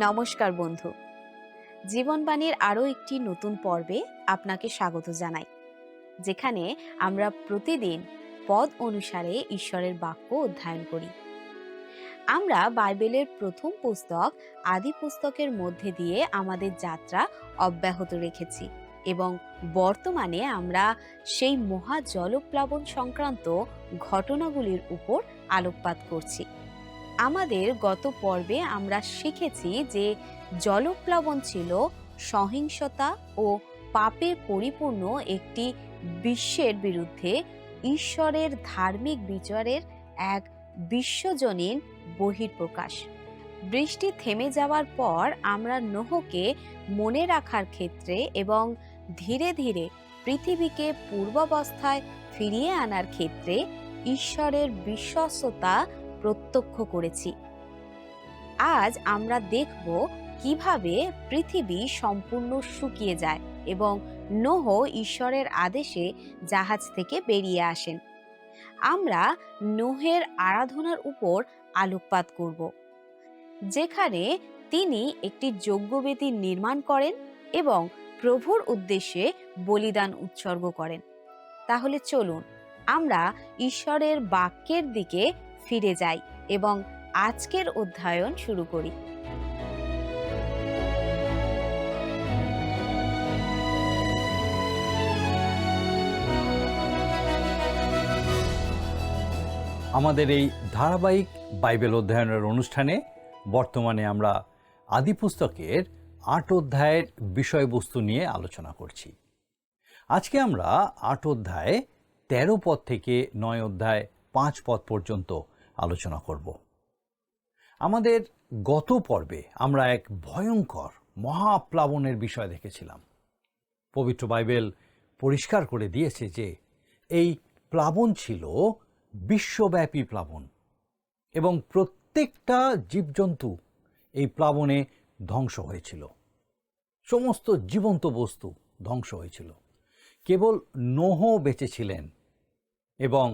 নমস্কার বন্ধু, জীবনবাণীর আরও একটি নতুন পর্বে আপনাকে স্বাগত জানাই, যেখানে আমরা প্রতিদিন পদ অনুসারে ঈশ্বরের বাক্য অধ্যয়ন করি। আমরা বাইবেলের প্রথম পুস্তক আদি পুস্তকের মধ্যে দিয়ে আমাদের যাত্রা অব্যাহত রেখেছি এবং বর্তমানে আমরা সেই মহা জলপ্লাবন সংক্রান্ত ঘটনাগুলির উপর আলোকপাত করছি। আমাদের গত পর্বে আমরা শিখেছি যে জলপ্লাবন ছিল সহিংসতা ও পাপের পরিপূর্ণ একটি বিশ্বের বিরুদ্ধে ঈশ্বরের ধার্মিক বিচারের এক বিশ্বজনীন বহিঃপ্রকাশ। বৃষ্টি থেমে যাওয়ার পর আমরা নোহকে মনে রাখার ক্ষেত্রে এবং ধীরে ধীরে পৃথিবীকে পূর্বাবস্থায় ফিরিয়ে আনার ক্ষেত্রে ঈশ্বরের বিশ্বস্ততা প্রত্যক্ষ করেছি। আজ আমরা দেখব কিভাবে পৃথিবী সম্পূর্ণ শুকিয়ে যায় এবং নোহ ঈশ্বরের আদেশে জাহাজ থেকে বেরিয়ে আসেন। আমরা নোহের আরাধনার উপর আলোকপাত করব, যেখানে তিনি একটি যজ্ঞবেদী নির্মাণ করেন এবং প্রভুর উদ্দেশ্যে বলিদান উৎসর্গ করেন। তাহলে চলুন আমরা ঈশ্বরের বাক্যের দিকে ফিরে যাই এবং আজকের অধ্যয়ন শুরু করি। আমাদের এই ধারাবাহিক বাইবেল অধ্যয়নের অনুষ্ঠানে বর্তমানে আমরা আদি পুস্তকের ৮ অধ্যায়ের বিষয়বস্তু নিয়ে আলোচনা করছি। আজকে আমরা ৮ অধ্যায়ে ১৩ পদ থেকে ৯ অধ্যায় ৫ পদ পর্যন্ত আলোচনা করব। আমাদের গত পর্বে আমরা এক ভয়ঙ্কর মহাপ্লাবনের বিষয় দেখেছিলাম। পবিত্র বাইবেল পরিষ্কার করে দিয়েছে যে এই প্লাবন ছিল বিশ্বব্যাপী প্লাবন এবং প্রত্যেকটা জীবজন্তু এই প্লাবনে ধ্বংস হয়েছিল। সমস্ত জীবন্ত বস্তু ধ্বংস হয়েছিল। কেবল নোহ বেঁচে ছিলেন এবং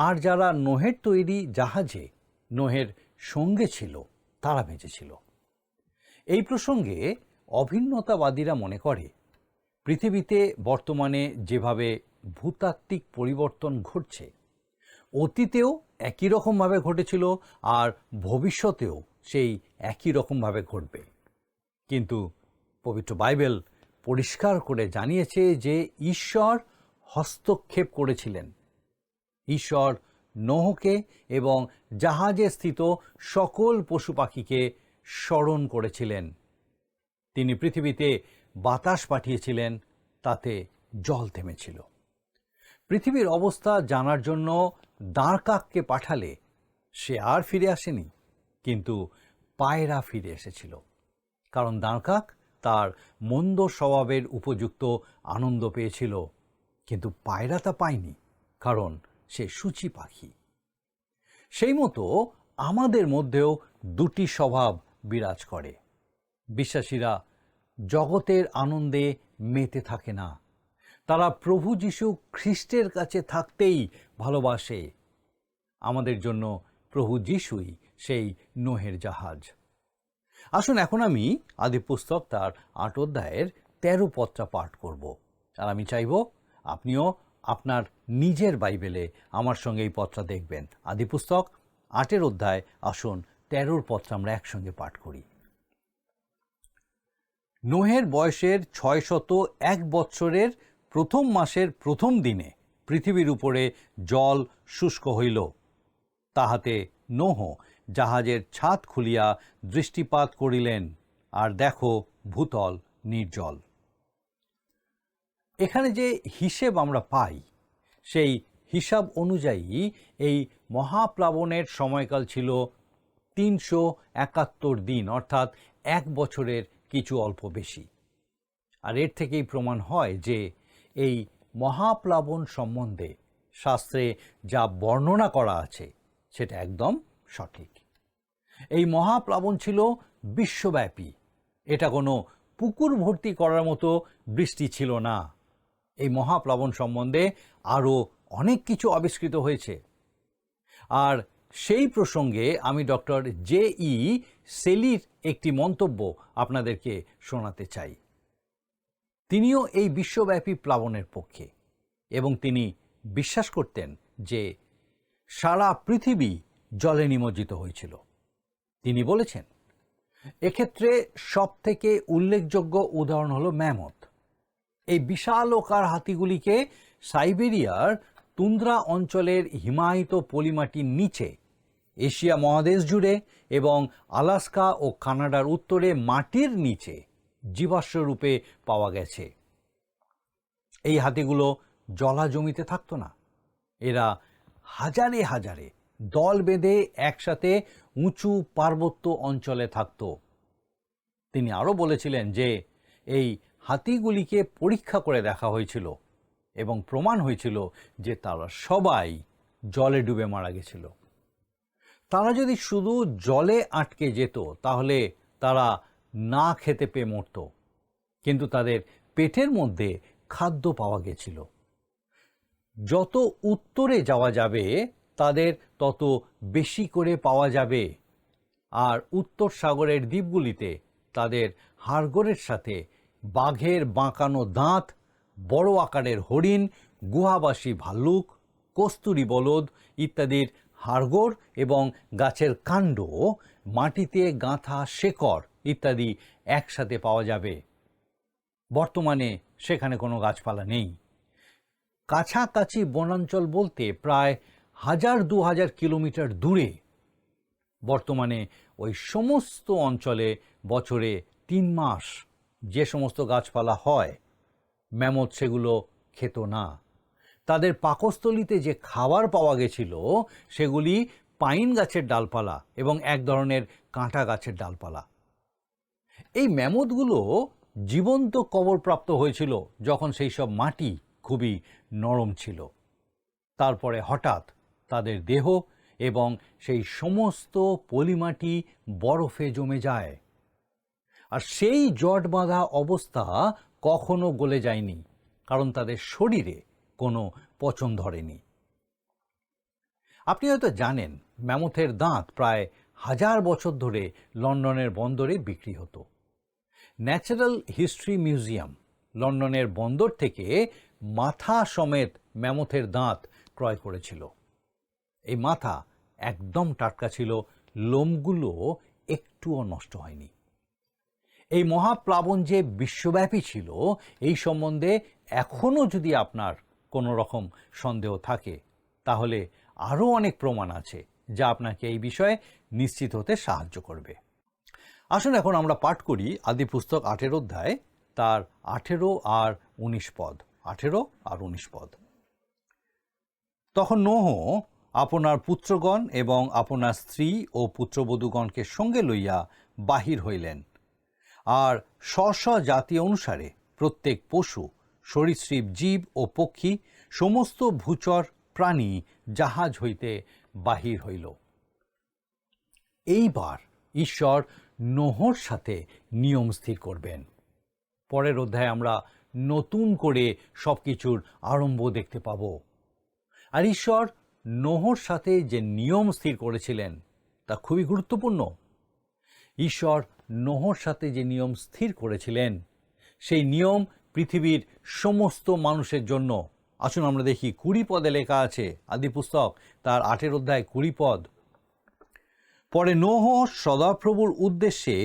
আর যারা নোহের তৈরি জাহাজে নোহের সঙ্গে ছিল তারা বেঁচেছিল। এই প্রসঙ্গে অভিন্নতাবাদীরা মনে করে পৃথিবীতে বর্তমানে যেভাবে ভূতাত্ত্বিক পরিবর্তন ঘটছে, অতীতেও একই রকমভাবে ঘটেছিল আর ভবিষ্যতেও সেই একই রকমভাবে ঘটবে। কিন্তু পবিত্র বাইবেল পরিষ্কার করে জানিয়েছে যে ঈশ্বর হস্তক্ষেপ করেছিলেন। ঈশ্বর নোহকে এবং জাহাজে স্থিত সকল পশু পাখিকে স্মরণ করেছিলেন। তিনি পৃথিবীতে বাতাস পাঠিয়েছিলেন, তাতে জল থেমেছিল। পৃথিবীর অবস্থা জানার জন্য দাঁড়কাককে পাঠালে সে আর ফিরে আসেনি, কিন্তু পায়রা ফিরে এসেছিল। কারণ দাঁড়কাক তার মন্দ স্বভাবের উপযুক্ত আনন্দ পেয়েছিল, কিন্তু পায়রা তা পায়নি, কারণ সে সূচি পাখি। সেই মতো আমাদের মধ্যেও দুটি স্বভাব বিরাজ করে। বিশ্বাসীরা জগতের আনন্দে মেতে থাকে না, তারা প্রভু যীশু খ্রিস্টের কাছে থাকতেই ভালোবাসে। আমাদের জন্য প্রভু যীশুই সেই নোহের জাহাজ। আসুন এখন আমি আদি পুস্তক তার ৮ অধ্যায়ের ১৩ পদটা পাঠ করব, আর আমি চাইব আপনিও আপনার নিজের বাইবেলে আমার সঙ্গে এই পদটা দেখবেন। আদি পুস্তক ৮ অধ্যায়, আসুন ১৩ পদটা আমরা একসঙ্গে পাঠ করি। নোহের বয়সের ৬০১ বৎসরের প্রথম মাসের প্রথম দিনে পৃথিবীর উপরে জল শুষ্ক হইল। তাহাতে নোহ জাহাজের ছাদ খুলিয়া দৃষ্টিপাত করিলেন, আর দেখো ভূতল নির্জল। এখানে যে হিসেব আমরা পাই, সেই হিসাব অনুযায়ী এই মহাপ্লাবনের সময়কাল ছিল ৩৭১ দিন, অর্থাৎ ১ বছরের কিছু অল্প বেশি। আর এর থেকেই প্রমাণ হয় যে এই মহাপ্লাবন সম্বন্ধে শাস্ত্রে যা বর্ণনা করা আছে সেটা একদম সঠিক। এই মহাপ্লাবন ছিল বিশ্বব্যাপী। এটা কোনো পুকুর ভর্তি করার মতো বৃষ্টি ছিল না। এই মহাপ্লাবন সম্বন্ধে আরও অনেক কিছু আবিষ্কৃত হয়েছে, আর সেই প্রসঙ্গে আমি ডক্টর জে.ই. সেলির একটি মন্তব্য আপনাদেরকে শোনাতে চাই। তিনিও এই বিশ্বব্যাপী প্লাবনের পক্ষে, এবং তিনি বিশ্বাস করতেন যে সারা পৃথিবী জলে নিমজ্জিত হয়েছিল। তিনি বলেছেন, এক্ষেত্রে সবথেকে উল্লেখযোগ্য উদাহরণ হলো ম্যামথ। এই বিশালকার হাতিগুলিকে সাইবেরিয়ার তুন্দ্রা অঞ্চলের হিমায়িত পলিমাটির নিচে, এশিয়া মহাদেশ জুড়ে এবং আলাস্কা ও কানাডার উত্তরে মাটির নিচে জীবাশ্ম রূপে পাওয়া গেছে। এই হাতিগুলো জলা জমিতে থাকতো না, এরা হাজারে হাজারে দল বেঁধে একসাথে উঁচু পার্বত্য অঞ্চলে থাকত। তিনি আরও বলেছিলেন যে এই হাতিগুলিকে পরীক্ষা করে দেখা হয়েছিল এবং প্রমাণ হয়েছিল যে তারা সবাই জলে ডুবে মারা গেছিল। তারা যদি শুধু জলে আটকে যেত তাহলে তারা না খেতে পেয়ে মরত, কিন্তু তাদের পেটের মধ্যে খাদ্য পাওয়া গেছিল। যত উত্তরে যাওয়া যাবে তাদের তত বেশি করে পাওয়া যাবে, আর উত্তর সাগরের দ্বীপগুলিতে তাদের হাড়গোড়ের সাথে বাঘের বাঁকানো দাঁত, বড় আকারের হরিণ, গুহাবাসী ভাল্লুক, কস্তুরী বলদ ইত্যাদির হাড়গোড় এবং গাছের কাণ্ড, মাটিতে গাঁথা শেকড় ইত্যাদি একসাথে পাওয়া যাবে। বর্তমানে সেখানে কোনো গাছপালা নেই। কাছাকাছি বনাঞ্চল বলতে প্রায় 1000-2000 কিলোমিটার দূরে বর্তমানে ওই সমস্ত অঞ্চলে বছরে 3 মাস যে সমস্ত গাছপালা হয়, ম্যামথ সেগুলো খেত না। তাদের পাকস্থলিতে যে খাবার পাওয়া গেছিল সেগুলি পাইন গাছের ডালপালা এবং এক ধরনের কাঁটা গাছের ডালপালা। এই ম্যামথগুলো জীবন্ত কবরপ্রাপ্ত হয়েছিল যখন সেই সব মাটি খুবই নরম ছিল। তারপরে হঠাৎ তাদের দেহ এবং সেই সমস্ত পলিমাটি বরফে জমে যায়, আর সেই জট বাঁধা অবস্থা কখনো গলে যায়নি, কারণ তাদের শরীরে কোনো পচন ধরেনি। আপনি হয়তো জানেন, ম্যামথের দাঁত প্রায় 1000 বছর ধরে লন্ডনের বন্দরে বিক্রি হতো। ন্যাচারাল হিস্ট্রি মিউজিয়াম লন্ডনের বন্দর থেকে মাথা সমেত ম্যামথের দাঁত ক্রয় করেছিল। এই মাথা একদম টাটকা ছিল, লোমগুলো একটুও নষ্ট হয়নি। এই মহাপ্লাবন যে বিশ্বব্যাপী ছিল এই সম্বন্ধে এখনও যদি আপনার কোনো রকম সন্দেহ থাকে, তাহলে আরও অনেক প্রমাণ আছে যা আপনাকে এই বিষয়ে নিশ্চিত হতে সাহায্য করবে। আসুন এখন আমরা পাঠ করি আদিপুস্তক 8 অধ্যায়, তার 18 আর 19 পদ। 18 আর 19 পদ। তখন নোহ আপনার পুত্রগণ এবং আপনার স্ত্রী ও পুত্রবধূগণকে সঙ্গে লইয়া বাহির হইলেন, আর স্ব জাতি অনুসারে প্রত্যেক পশু, সরীসৃপ, জীব ও পক্ষী, সমস্ত ভূচর প্রাণী জাহাজ হইতে বাহির হইল। এইবার ঈশ্বর নোহর সাথে নিয়ম স্থির করবেন। পরের অধ্যায়ে আমরা নতুন করে সবকিছুর আরম্ভ দেখতে পাব। আর ঈশ্বর নোহর সাথে যে নিয়ম স্থির করেছিলেন তা খুবই গুরুত্বপূর্ণ। ঈশ্বর নোহর সাথে যে নিয়ম স্থির করেছিলেন সেই নিয়ম পৃথিবীর সমস্ত মানুষের জন্য। আসুন আমরা দেখি, 20 পদে লেখা আছে, আদিপুস্তক তার 8 অধ্যায় 20 পদ। পরে নোহ সদাপ্রভুর উদ্দেশ্যে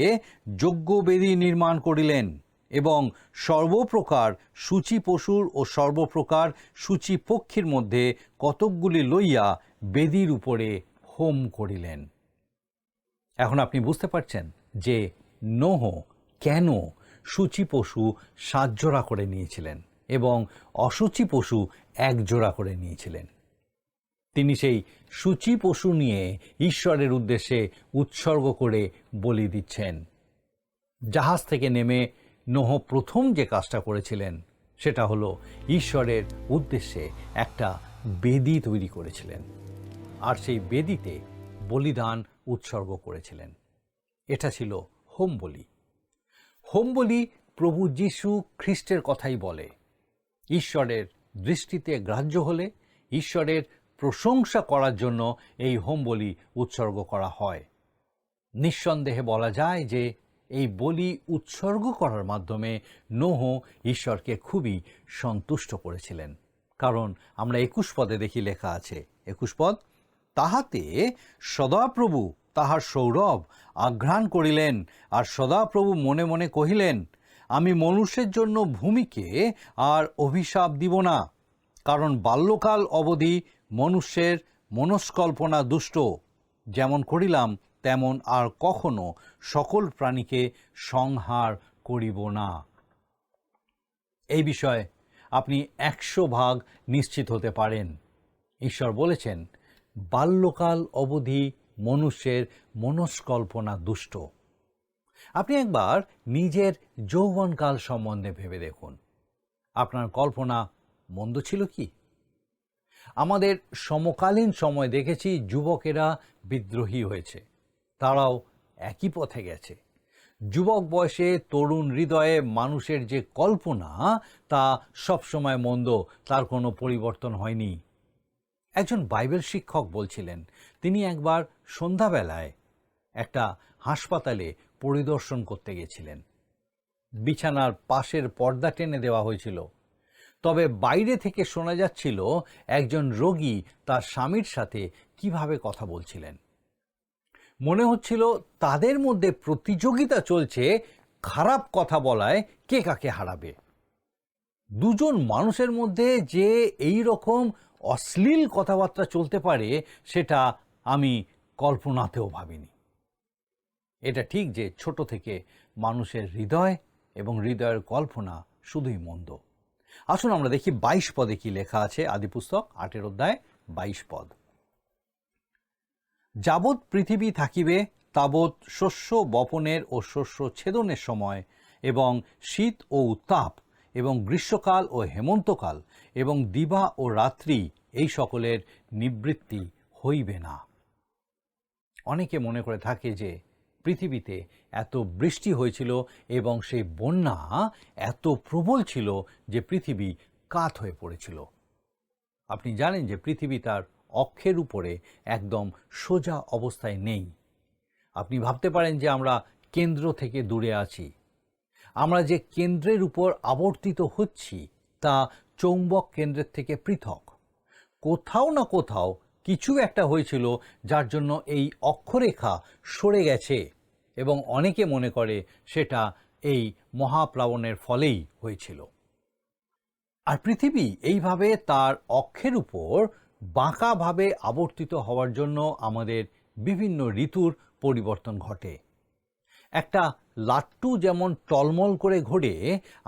যজ্ঞবেদী নির্মাণ করিলেন এবং সর্বপ্রকার সূচি পশুর ও সর্বপ্রকার সূচি পক্ষীর মধ্যে কতকগুলি লইয়া বেদীর উপরে হোম করিলেন। এখন আপনি বুঝতে পারছেন যে নোহ কেন সূচি পশু 7 জোড়া করে নিয়েছিলেন এবং অসূচি পশু 1 জোড়া করে নিয়েছিলেন। তিনি সেই সূচি পশু নিয়ে ঈশ্বরের উদ্দেশ্যে উৎসর্গ করে বলি দিচ্ছেন। জাহাজ থেকে নেমে নোহ প্রথম যে কাজটা করেছিলেন সেটা হলো ঈশ্বরের উদ্দেশ্যে একটা বেদী তৈরি করেছিলেন, আর সেই বেদীতে বলিদান উৎসর্গ করেছিলেন। এটা ছিল হোম বলি। হোম বলি প্রভু যীশু খ্রিস্টের কথাই বলে। ঈশ্বরের দৃষ্টিতে গ্রাহ্য হলে, ঈশ্বরের প্রশংসা করার জন্য এই হোম বলি উৎসর্গ করা হয়। নিঃসন্দেহে বলা যায় যে এই বলি উৎসর্গ করার মাধ্যমে নোহ ঈশ্বরকে খুবই সন্তুষ্ট করেছিলেন। কারণ আমরা 21 পদে দেখি লেখা আছে, 21 পদ, তাহাতে সদাপ্রভু তাহার সৌরভ আঘ্রাণ করিলেন, আর সদাপ্রভু মনে মনে কহিলেন, আমি মনুষ্যের জন্য ভূমিকে আর অভিশাপ দিব না, কারণ বাল্যকাল অবধি মনুষ্যের মনস্কল্পনা দুষ্ট, যেমন করিলাম তেমন আর কখনো সকল প্রাণীকে সংহার করিব না। এই বিষয়ে আপনি 100% নিশ্চিত হতে পারেন। ঈশ্বর বলেছেন, বাল্যকাল অবধি মনুষ্যের মনস্কল্পনা দুষ্ট। আপনি একবার নিজের যৌবনকাল সম্বন্ধে ভেবে দেখুন, আপনার কল্পনা মন্দ ছিল কি? আমাদের সমকালীন সময় দেখেছি যুবকেরা বিদ্রোহী হয়েছে, তারাও একই পথে গেছে। যুবক বয়সে তরুণ হৃদয়ে মানুষের যে কল্পনা তা সবসময় মন্দ, তার কোনো পরিবর্তন হয়নি। একজন বাইবেল শিক্ষক বলছিলেন, তিনি একবার সন্ধ্যাবেলায় একটা হাসপাতালে পরিদর্শন করতে গেছিলেন। বিছানার পাশের পর্দা টেনে দেওয়া হয়েছিল, তবে বাইরে থেকে শোনা যাচ্ছিল একজন রোগী তার স্বামীর সাথে কিভাবে কথা বলছিলেন। মনে হচ্ছিল তাদের মধ্যে প্রতিযোগিতা চলছে খারাপ কথা বলায় কে কাকে হারাবে। দুজন মানুষের মধ্যে যে এই রকম অশ্লীল কথাবার্তা চলতে পারে সেটা আমি কল্পনাতেও ভাবিনি। এটা ঠিক যে ছোট থেকে মানুষের হৃদয় এবং হৃদয়ের কল্পনা শুধুই মন্দ। আসুন আমরা দেখি 22 পদে কি লেখা আছে। আদিপুস্তক 8 অধ্যায় 22 পদ, যাবৎ পৃথিবী থাকিবে তাবৎ শস্য বপনের ও শস্য ছেদনের সময়, এবং শীত ও উত্তাপ, এবং গ্রীষ্মকাল ও হেমন্তকাল, এবং দিবা ও রাত্রি, এই সকলের নিবৃত্তি হইবে না। অনেকে মনে করে থাকে যে পৃথিবীতে এত বৃষ্টি হয়েছিল এবং সেই বন্যা এত প্রবল ছিল যে পৃথিবী কাত হয়ে পড়েছিল। আপনি জানেন যে পৃথিবী তার অক্ষের উপরে একদম সোজা অবস্থায় নেই। আপনি ভাবতে পারেন যে আমরা কেন্দ্র থেকে দূরে আছি। আমরা যে কেন্দ্রের উপর আবর্তিত হচ্ছি তা চৌম্বক কেন্দ্রের থেকে পৃথক। কোথাও না কোথাও কিছু একটা হয়েছিল যার জন্য এই অক্ষরেখা সরে গেছে, এবং অনেকে মনে করে সেটা এই মহাপ্লাবনের ফলেই হয়েছিল। আর পৃথিবী এইভাবে তার অক্ষের উপর বাঁকাভাবে আবর্তিত হওয়ার জন্য আমাদের বিভিন্ন ঋতুর পরিবর্তন ঘটে। একটা লাট্টু যেমন টলমল করে ঘোরে,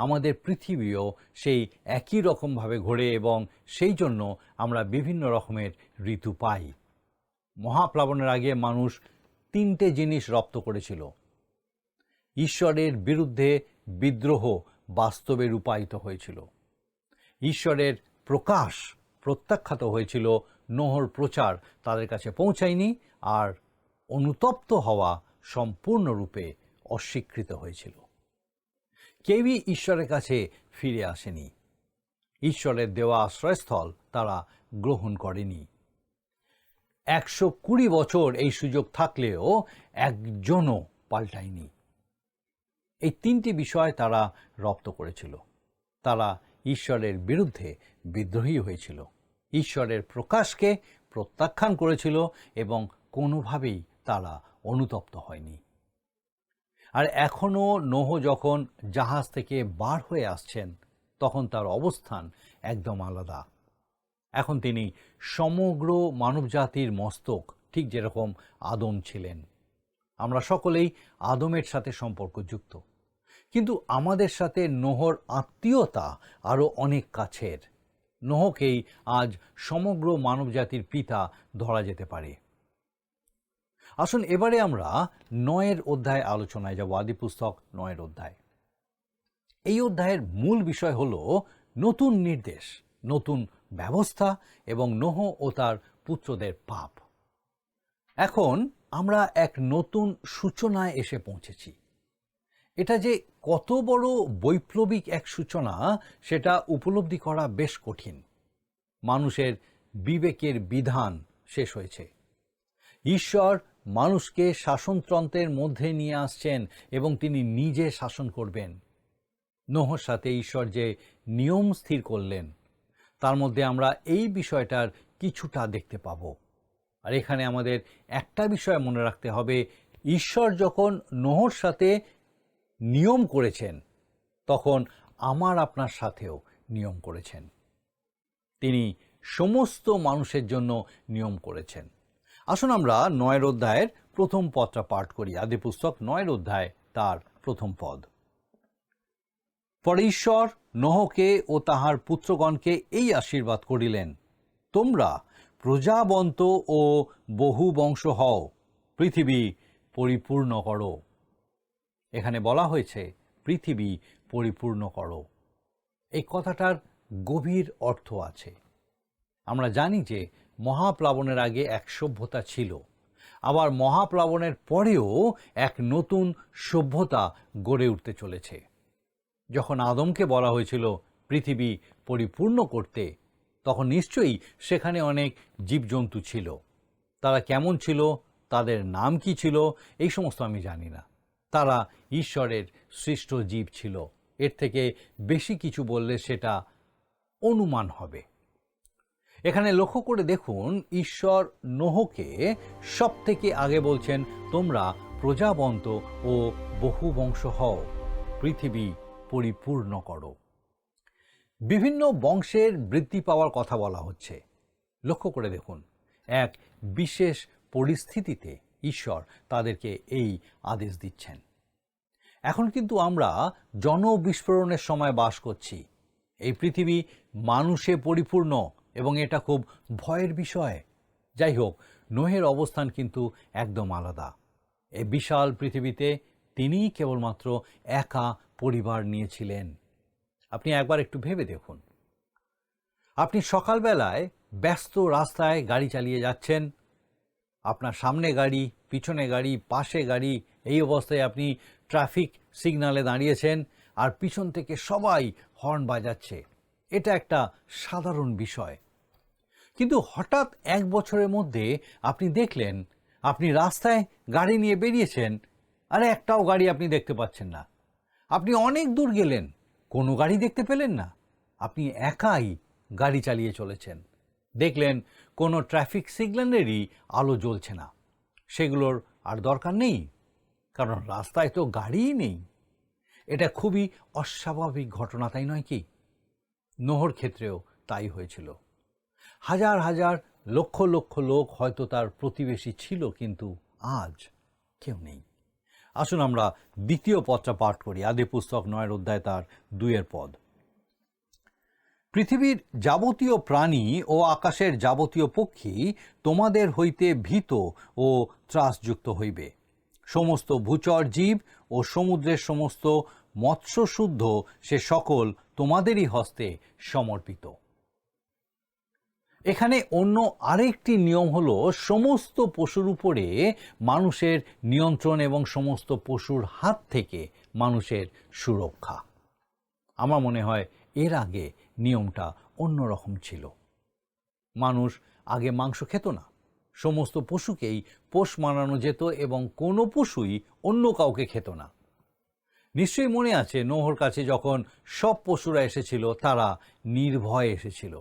আমাদের পৃথিবীও সেই একই রকমভাবে ঘোরে, এবং সেই জন্য আমরা বিভিন্ন রকমের ঋতু পাই। মহাপ্লাবনের আগে মানুষ 3টে জিনিস রপ্ত করেছিল। ঈশ্বরের বিরুদ্ধে বিদ্রোহ বাস্তবে রূপায়িত হয়েছিল, ঈশ্বরের প্রকাশ প্রত্যাখ্যাত হয়েছিল, নোহর প্রচার তাদের কাছে পৌঁছায়নি, আর অনুতপ্ত হওয়া সম্পূর্ণরূপে অস্বীকৃত হয়েছিল। কেউই ঈশ্বরের কাছে ফিরে আসেনি। ঈশ্বরের দেওয়া আশ্রয়স্থল তারা গ্রহণ করেনি। 120 বছর এই সুযোগ থাকলেও একজনও পাল্টায়নি। এই 3টি বিষয় তারা রপ্ত করেছিল। তারা ঈশ্বরের বিরুদ্ধে বিদ্রোহী হয়েছিল, ঈশ্বরের প্রকাশকে প্রত্যাখ্যান করেছিল, এবং কোনোভাবেই তারা অনুতপ্ত হয়নি। আর এখনও নোহ যখন জাহাজ থেকে বার হয়ে আসছেন, তখন তার অবস্থান একদম আলাদা। এখন তিনি সমগ্র মানবজাতির মস্তক, ঠিক যেরকম আদম ছিলেন। আমরা সকলেই আদমের সাথে সম্পর্কযুক্ত, কিন্তু আমাদের সাথে নোহর আত্মীয়তা আরও অনেক কাছের। নোহকেই আজ সমগ্র মানবজাতির পিতা ধরা যেতে পারে। আসুন এবারে আমরা 9 অধ্যায় আলোচনায় যাব। আদিপুস্তক 9 অধ্যায়। এই অধ্যায়ের মূল বিষয় হল নতুন নির্দেশ, নতুন ব্যবস্থা, এবং নোহ ও তার পুত্রদের পাপ। এখন আমরা এক নতুন সূচনায় এসে পৌঁছেছি। এটা যে কত বড় বৈপ্লবিক এক সূচনা সেটা উপলব্ধি করা বেশ কঠিন। মানুষের বিবেকের বিধান শেষ হয়েছে। ঈশ্বর মানুষকে শাসনতন্ত্রের মধ্যে নিয়ে আসছেন এবং তিনি নিজে শাসন করবেন। নোহর সাথে ঈশ্বর যে নিয়ম স্থির করলেন তার মধ্যে আমরা এই বিষয়টার কিছুটা দেখতে পাব। আর এখানে আমাদের একটা বিষয় মনে রাখতে হবে, ঈশ্বর যখন নোহর সাথে নিয়ম করেছেন তখন আমার আপনার সাথেও নিয়ম করেছেন। তিনি সমস্ত মানুষের জন্য নিয়ম করেছেন। আসুন আমরা 9 অধ্যায়ের প্রথম পদটা পাঠ করি। আদিপুস্তক 9 অধ্যায় তার প্রথম পদ। পরে ঈশ্বর নোহকে ও তাহার পুত্রগণকে এই আশীর্বাদ করিলেন, তোমরা প্রজাবন্ত ও বহু বংশ হও, পৃথিবী পরিপূর্ণ করো। এখানে বলা হয়েছে পৃথিবী পরিপূর্ণ করো। এই কথাটার গভীর অর্থ আছে। আমরা জানি যে মহাপ্লাবনের আগে এক সভ্যতা ছিল, আবার মহাপ্লাবনের পরেও এক নতুন সভ্যতা গড়ে উঠতে চলেছে। যখন আদমকে বলা হয়েছিল পৃথিবী পরিপূর্ণ করতে, তখন নিশ্চয়ই সেখানে অনেক জীবজন্তু ছিল। তারা কেমন ছিল, তাদের নাম কি ছিল, এই সমস্ত আমি জানি না। তারা ঈশ্বরের সৃষ্ট জীব ছিল। এর থেকে বেশি কিছু বললে সেটা অনুমান হবে। এখানে লক্ষ্য করে দেখুন, ঈশ্বর নোহকে সব থেকে আগে বলছেন, তোমরা প্রজাবন্ত ও বহু বংশ হও, পৃথিবী পরিপূর্ণ করো। বিভিন্ন বংশের বৃদ্ধি পাওয়ার কথা বলা হচ্ছে। লক্ষ্য করে দেখুন, এক বিশেষ পরিস্থিতিতে ঈশ্বর তাদেরকে এই আদেশ দিচ্ছেন। এখন কিন্তু আমরা জনবিস্ফোরণের সময় বাস করছি। এই পৃথিবী মানুষে পরিপূর্ণ এবং এটা খুব ভয়ের বিষয়। যাই হোক, নোহের অবস্থান কিন্তু একদম আলাদা। এই বিশাল পৃথিবীতে তিনিই কেবলমাত্র একা পরিবার নিয়েছিলেন। আপনি একবার একটু ভেবে দেখুন, আপনি সকালবেলায় ব্যস্ত রাস্তায় গাড়ি চালিয়ে যাচ্ছেন, আপনার সামনে গাড়ি, পিছনে গাড়ি, পাশে গাড়ি, এই অবস্থায় আপনি ট্রাফিক সিগন্যালে দাঁড়িয়েছেন আর পিছন থেকে সবাই হর্ন বাজাচ্ছে। এটা একটা সাধারণ বিষয়। কিন্তু হঠাৎ এক বছরের মধ্যে আপনি দেখলেন আপনি রাস্তায় গাড়ি নিয়ে বেরিয়েছেন, আরে একটাও গাড়ি আপনি দেখতে পাচ্ছেন না। আপনি অনেক দূর গেলেন, কোনো গাড়ি দেখতে পেলেন না। আপনি একাই গাড়ি চালিয়ে চলেছেন। দেখলেন কোনো ট্রাফিক সিগন্যালেরই আলো জ্বলছে না। সেগুলোর আর দরকার নেই, কারণ রাস্তায় তো গাড়িই নেই। এটা খুবই অস্বাভাবিক ঘটনা, তাই নয় কি? নোহর ক্ষেত্রেও তাই হয়েছিল। হাজার হাজার লক্ষ লক্ষ লোক হয়তো তার প্রতিবেশী ছিল, কিন্তু আজ কেউ নেই। আসুন আমরা দ্বিতীয় পদটা পাঠ করি। আদিপুস্তক 9 অধ্যায় তার 2 পদ। পৃথিবীর যাবতীয় প্রাণী ও আকাশের যাবতীয় পক্ষী তোমাদের হইতে ভীত ও ত্রাসযুক্ত হইবে। সমস্ত ভূচর জীব ও সমুদ্রের সমস্ত মৎস্যশুদ্ধ সে সকল তোমাদেরই হস্তে সমর্পিত। এখানে অন্য আরেকটি নিয়ম হলো সমস্ত পশুর উপরে মানুষের নিয়ন্ত্রণ এবং সমস্ত পশুর হাত থেকে মানুষের সুরক্ষা। আমার মনে হয় এর আগে নিয়মটা অন্যরকম ছিল। মানুষ আগে মাংস খেত না, সমস্ত পশুকেই পোষ মানানো যেত এবং কোনো পশুই অন্য কাউকে খেত না। নিশ্চয়ই মনে আছে নোহর কাছে যখন সব পশুরা এসেছিল, তারা নির্ভয়ে এসেছিল।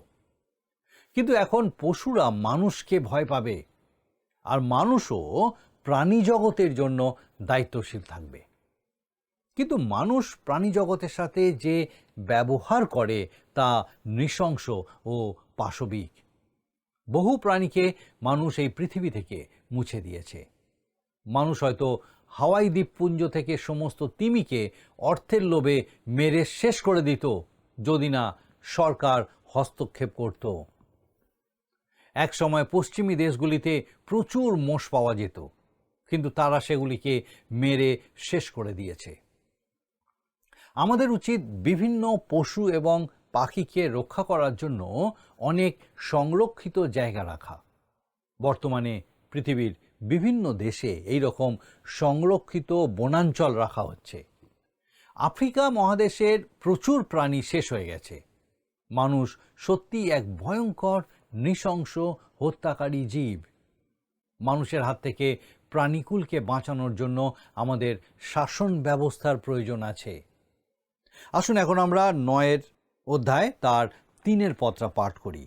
কিন্তু এখন পশুরা মানুষকে ভয় পাবে, আর মানুষও প্রাণী জগতের জন্য দায়িত্বশীল থাকবে। কিন্তু মানুষ প্রাণী জগতের সাথে যে ব্যবহার করে তা নৃশংস ও পাশবিক। বহু প্রাণীকে মানুষ এই পৃথিবী থেকে মুছে দিয়েছে। মানুষ হয়তো হাওয়াই দ্বীপপুঞ্জ থেকে সমস্ত তিমিকে অর্থের লোভে মেরে শেষ করে দিত, যদি না সরকার হস্তক্ষেপ করত। এক সময় পশ্চিমী দেশগুলিতে প্রচুর মোষ পাওয়া যেত, কিন্তু তারা সেগুলিকে মেরে শেষ করে দিয়েছে। আমাদের উচিত বিভিন্ন পশু এবং পাখিকে রক্ষা করার জন্য অনেক সংরক্ষিত জায়গা রাখা। বর্তমানে পৃথিবীর বিভিন্ন দেশে এই রকম সংরক্ষিত বনাঞ্চল রাখা হচ্ছে। আফ্রিকা মহাদেশের প্রচুর প্রাণী শেষ হয়ে গেছে। মানুষ সত্যি এক ভয়ঙ্কর নৃশংস হত্যাকারী জীব। মানুষের হাত থেকে প্রাণীকুলকে বাঁচানোর জন্য আমাদের শাসন ব্যবস্থার প্রয়োজন আছে। আসুন এখন আমরা 9 অধ্যায় তার 3 পদটা পাঠ করি।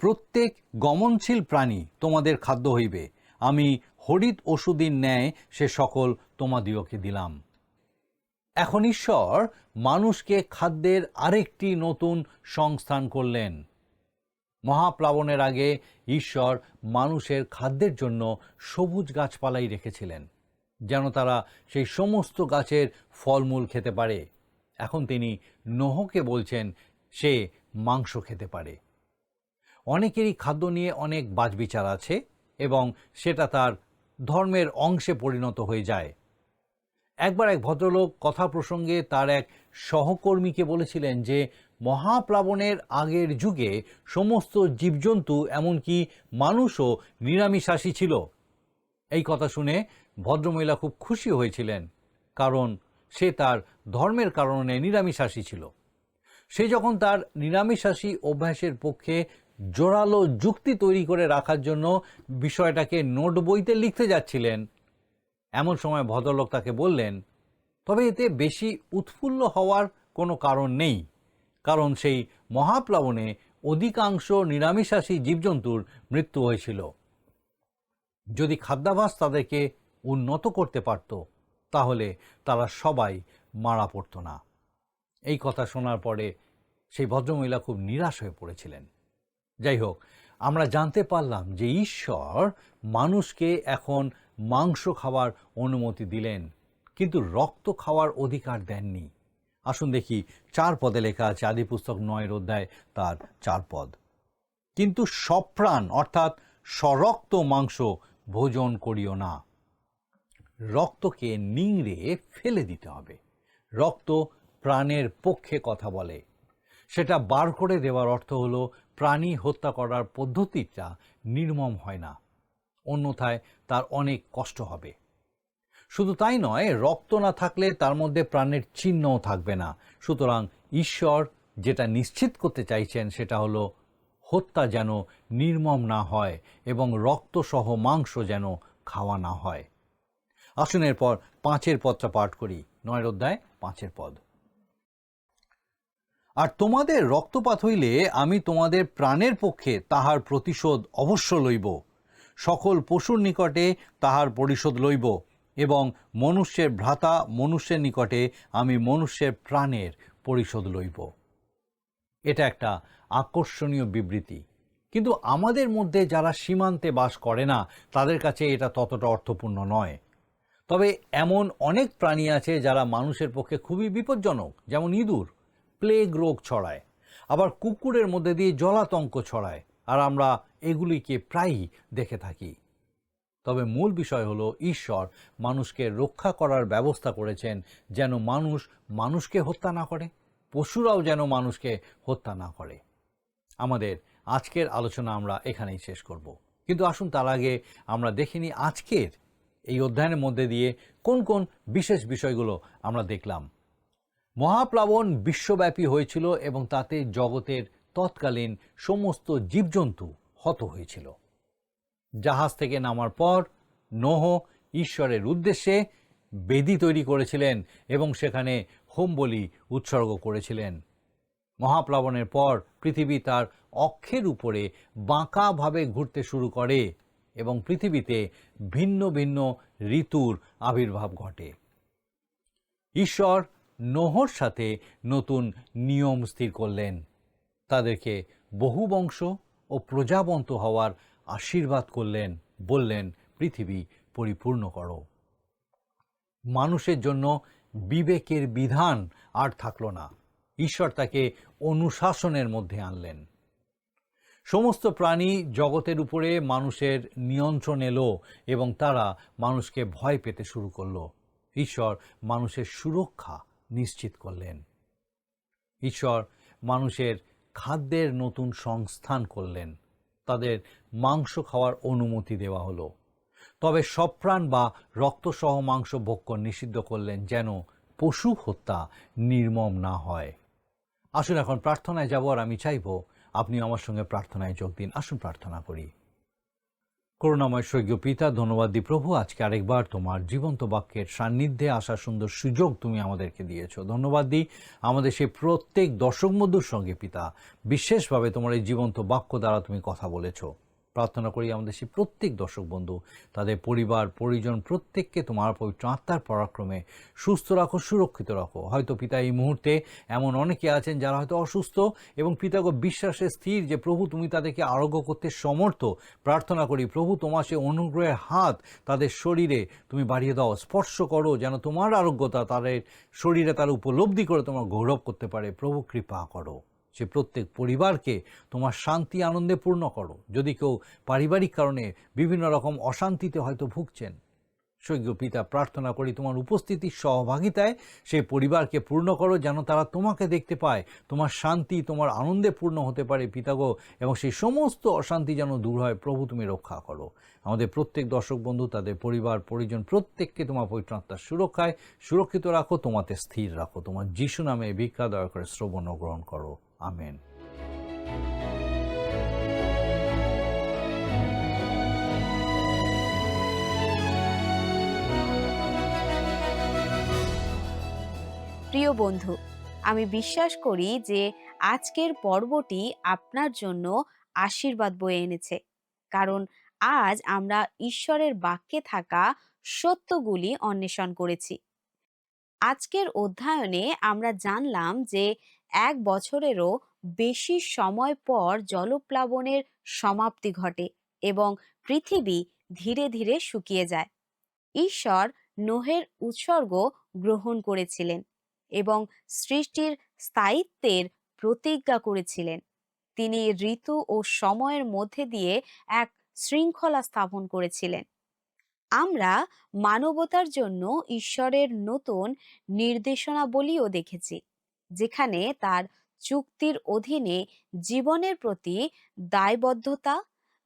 প্রত্যেক গমনশীল প্রাণী তোমাদের খাদ্য হইবে, আমি হরিৎ ওষুধের ন্যায় সে সকল তোমাদিওকে দিলাম। এখন ঈশ্বর মানুষকে খাদ্যের আরেকটি নতুন সংস্থান করলেন। মহাপ্লাবনের আগে ঈশ্বর মানুষের খাদ্যের জন্য সবুজ গাছপালাই রেখেছিলেন, যেন তারা সেই সমস্ত গাছের ফলমূল খেতে পারে। এখন তিনি নোহকে বলছেন সে মাংস খেতে পারে। অনেকেরই খাদ্য নিয়ে অনেক বাছবিচার আছে এবং সেটা তার ধর্মের অংশে পরিণত হয়ে যায়। একবার এক ভদ্রলোক কথা প্রসঙ্গে তার এক সহকর্মীকে বলেছিলেন যে মহাপ্লাবনের আগের যুগে সমস্ত জীবজন্তু এমনকি মানুষও নিরামিষাশী ছিল। এই কথা শুনে ভদ্রমহিলা খুব খুশি হয়েছিলেন, কারণ সে তার ধর্মের কারণে নিরামিষাশী ছিল। সে যখন তার নিরামিষাশী অভ্যাসের পক্ষে জোরালো যুক্তি তৈরি করে রাখার জন্য বিষয়টাকে নোট বইতে লিখতে যাচ্ছিলেন, এমন সময় ভদ্রলোক তাকে বললেন, তবে এতে বেশি উৎফুল্ল হওয়ার কোনো কারণ নেই, কারণ সেই মহাপ্লাবনে অধিকাংশ নিরামিষাশী জীবজন্তুর মৃত্যু হয়েছিল। যদি খাদ্যাভ্যাস তাদেরকে উন্নত করতে পারত, তাহলে তারা সবাই মারা পড়ত না। এই কথা শোনার পরে সেই ভদ্রমহিলা খুব নিরাশ হয়ে পড়েছিলেন। যাই হোক, আমরা জানতে পারলাম যে ঈশ্বর মানুষকে এখন মাংস খাওয়ার অনুমতি দিলেন, কিন্তু রক্ত খাওয়ার অধিকার দেননি। আসুন দেখি 4 পদে লেখা আছে, আদিপুস্তক 9 অধ্যায় তার 4 পদ। কিন্তু সপ্রাণ অর্থাৎ সরক্ত মাংস ভোজন করিও না। রক্তকে নিংড়ে ফেলে দিতে হবে। রক্ত প্রাণের পক্ষে কথা বলে। সেটা বার করে দেওয়ার অর্থ হলো প্রাণী হত্যা করার পদ্ধতিটা নির্মম হয় না, অন্যথায় তার অনেক কষ্ট হবে। শুধু তাই নয়, রক্ত না থাকলে তার মধ্যে প্রাণের চিহ্নও থাকবে না। সুতরাং ঈশ্বর যেটা নিশ্চিত করতে চাইছেন সেটা হলো হত্যা যেন নির্মম না হয় এবং রক্তসহ মাংস যেন খাওয়া না হয়। আসুন এরপর 5 পদটা পাঠ করি, 9 অধ্যায় 5 পদ। আর তোমাদের রক্তপাত হইলে আমি তোমাদের প্রাণের পক্ষে তাহার প্রতিশোধ অবশ্য লইব, সকল পশুর নিকটে তাহার পরিশোধ লইব, এবং মনুষ্যের ভ্রাতা মনুষ্যের নিকটে আমি মনুষ্যের প্রাণের পরিশোধ লইব। এটা একটা আকর্ষণীয় বিবৃতি, কিন্তু আমাদের মধ্যে যারা সীমান্তে বাস করে না তাদের কাছে এটা ততটা অর্থপূর্ণ নয়। তবে এমন অনেক প্রাণী আছে যারা মানুষের পক্ষে খুবই বিপজ্জনক, যেমন ইঁদুর প্লেগ রোগ ছড়ায়, আবার কুকুরের মধ্যে দিয়ে জলাতঙ্ক ছড়ায়, আর আমরা এগুলিকে প্রায়ই দেখে থাকি। তবে মূল বিষয় হলো ঈশ্বর মানুষকে রক্ষা করার ব্যবস্থা করেছেন যেন মানুষ মানুষকে হত্যা না করে, পশুরাও যেন মানুষকে হত্যা না করে। আমাদের আজকের আলোচনা আমরা এখানেই শেষ করব, কিন্তু আসুন তার আগে আমরা দেখে নিই আজকের এই অধ্যায়ের মধ্যে দিয়ে কোন কোন বিশেষ বিষয়গুলো আমরা দেখলাম। মহাপ্লাবন বিশ্বব্যাপী হয়েছিল এবং তাতে জগতের তৎকালীন সমস্ত জীবজন্তু হত হয়েছিল। জাহাজ থেকে নামার পর নোহ ঈশ্বরের উদ্দেশ্যে বেদি তৈরি করেছিলেন এবং সেখানে হোম বলি উৎসর্গ করেছিলেন। মহাপ্লাবনের পর পৃথিবী তার অক্ষের উপরে বাঁকাভাবে ঘুরতে শুরু করে এবং পৃথিবীতে ভিন্ন ভিন্ন ঋতুর আবির্ভাব ঘটে। ঈশ্বর নোহর সাথে নতুন নিয়ম স্থির করলেন, তাদেরকে বহুবংশ ও প্রজাবন্ত হওয়ার আশীর্বাদ করলেন, বললেন পৃথিবী পরিপূর্ণ করো। মানুষের জন্য বিবেকের বিধান আর থাকলো না, ঈশ্বর তাকে অনুশাসনের মধ্যে আনলেন। সমস্ত প্রাণী জগতের উপরে মানুষের নিয়ন্ত্রণ এলো এবং তারা মানুষকে ভয় পেতে শুরু করলো। ঈশ্বর মানুষের সুরক্ষা নিশ্চিত করলেন। ঈশ্বর মানুষের খাদ্যের নতুন সংস্থান করলেন, তাদের মাংস খাওয়ার অনুমতি দেওয়া হলো। তবে সপ্রাণ বা রক্তসহ মাংস ভক্ষণ নিষিদ্ধ করলেন যেন পশু হত্যা নির্মম না হয়। আসুন এখন প্রার্থনায় যাব, আর আমি চাইব আপনি আমার সঙ্গে প্রার্থনায় যোগ দিন। আসুন প্রার্থনা করি। করুণাময় স্বর্গীয় পিতা, ধন্যবাদ দিই প্রভু, আজকে আরেকবার তোমার জীবন্ত বাক্যের সান্নিধ্যে আসার সুন্দর সুযোগ তুমি আমাদেরকে দিয়েছো। ধন্যবাদ দিই আমাদের সেই প্রত্যেক দর্শক বন্ধুর সঙ্গে পিতা, বিশেষভাবে তোমার এই জীবন্ত বাক্য দ্বারা তুমি কথা বলেছো। প্রার্থনা করি আমাদের সেই প্রত্যেক দর্শক বন্ধু, তাদের পরিবার পরিজন প্রত্যেককে তোমার পবিত্র আত্মার পরাক্রমে সুস্থ রাখো, সুরক্ষিত রাখো। হয়তো পিতা এই মুহূর্তে এমন অনেকে আছেন যারা হয়তো অসুস্থ এবং পিতাকে বিশ্বাসে স্থির যে প্রভু তুমি তাদেরকে আরোগ্য করতে সমর্থ। প্রার্থনা করি প্রভু তোমার সে অনুগ্রহের হাত তাদের শরীরে তুমি বাড়িয়ে দাও, স্পর্শ করো, যেন তোমার আরোগ্যতা তাদের শরীরে তারা উপলব্ধি করে তোমার গৌরব করতে পারে। প্রভু কৃপা করো, সে প্রত্যেক পরিবারকে তোমার শান্তি আনন্দে পূর্ণ করো। যদি কেউ পারিবারিক কারণে বিভিন্ন রকম অশান্তিতে হয়তো ভুগছেন, স্বর্গীয় পিতা প্রার্থনা করি তোমার উপস্থিতির সহভাগিতায় সেই পরিবারকে পূর্ণ করো, যেন তারা তোমাকে দেখতে পায়, তোমার শান্তি তোমার আনন্দে পূর্ণ হতে পারে পিতাগো, এবং সেই সমস্ত অশান্তি যেন দূর হয়। প্রভু তুমি রক্ষা করো আমাদের প্রত্যেক দর্শক বন্ধু, তাদের পরিবার পরিজন প্রত্যেককে তোমার পবিত্র আত্মার সুরক্ষায় সুরক্ষিত রাখো, তোমাতে স্থির রাখো। তোমার যিশু নামে ভিক্ষা দয়া করে শ্রবণ ও গ্রহণ করো, আমেন। প্রিয় বন্ধু, আমি বিশ্বাস করি যে আজকের পর্বটি আপনার জন্য আশীর্বাদ বয়ে এনেছে, কারণ আজ আমরা ঈশ্বরের বাক্যে থাকা সত্যগুলি অন্বেষণ করেছি। আজকের অধ্যয়নে আমরা জানলাম যে 1 বছরেরও বেশি সময় পর জলপ্লাবনের সমাপ্তি ঘটে এবং পৃথিবী ধীরে ধীরে শুকিয়ে যায়। ঈশ্বর নোহের উৎসর্গ গ্রহণ করেছিলেন এবং সৃষ্টির স্থায়িত্বের প্রতিজ্ঞা করেছিলেন। তিনি ঋতু ও সময়ের মধ্যে দিয়ে এক শৃঙ্খলা স্থাপন করেছিলেন। আমরা মানবতার জন্য ঈশ্বরের নতুন নির্দেশনাবলীও দেখেছি, যেখানে তার চুক্তির অধীনে জীবনের প্রতি দায়বদ্ধতা,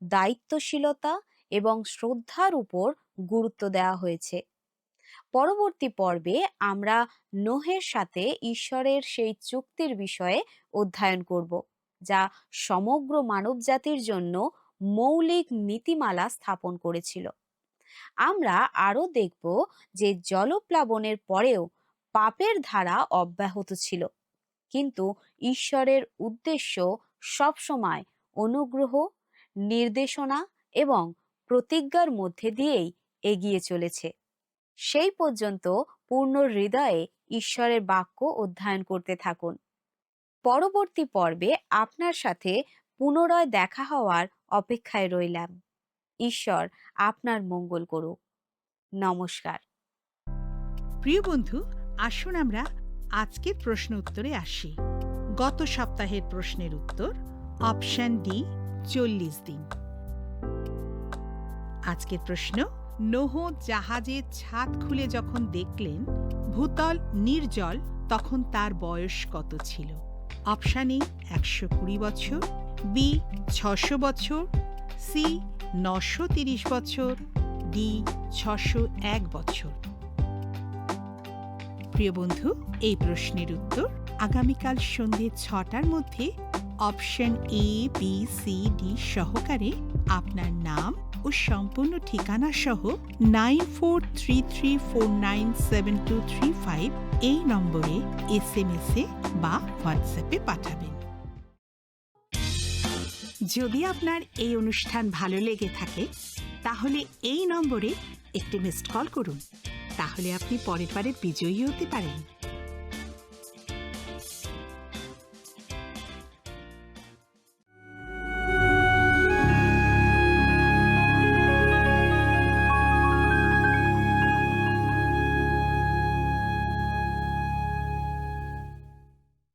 দায়িত্বশীলতা এবং শ্রদ্ধার উপর গুরুত্ব দেওয়া হয়েছে। পরবর্তী পর্বে আমরা নোহের সাথে ঈশ্বরের সেই চুক্তির বিষয়ে অধ্যয়ন করব, যা সমগ্র মানবজাতির জন্য মৌলিক নীতিমালা স্থাপন করেছিল। আমরা আরো দেখব যে জলপ্লাবনের পরেও পাপের ধারা অব্যাহত ছিল, কিন্তু ঈশ্বরের উদ্দেশ্য সবসময় অনুগ্রহ, নির্দেশনা এবং প্রতিজ্ঞার মধ্যে দিয়েই এগিয়ে চলেছে। সেই পর্যন্ত পূর্ণ হৃদয়ে ঈশ্বরের বাক্য অধ্যয়ন করতে থাকুন। পরবর্তী পর্বে আপনার সাথে পুনরায় দেখা হওয়ার অপেক্ষায় রইলাম। ঈশ্বর আপনার মঙ্গল করুক। নমস্কার। প্রিয় বন্ধু, আসুন আমরা আজকের প্রশ্ন উত্তরে আসি। গত সপ্তাহের প্রশ্নের উত্তর অপশন ডি, 40 দিন। আজকের প্রশ্ন, নোহ জাহাজের ছাদ খুলে যখন দেখলেন ভূতল নির্জল, তখন তার বয়স কত ছিল? অপশন এ 120 বছর, বি 600 বছর, সি 930 বছর, ডি 601 বছর। প্রিয় বন্ধু, এই প্রশ্নের উত্তর আগামীকাল সন্ধ্যে 6টার মধ্যে option A, B, C, D সহকারে আপনার নাম ও সম্পূর্ণ ঠিকানা সহ 9433497235 এই নম্বরে SMS-এ বা হোয়াটসঅ্যাপে পাঠাবেন। যদি আপনার এই অনুষ্ঠান ভালো লেগে থাকে, তাহলে এই নম্বরে একটি মিসড কল করুন। তাহলে আপনি পরের বারে বিজয়ী হতে পারেন।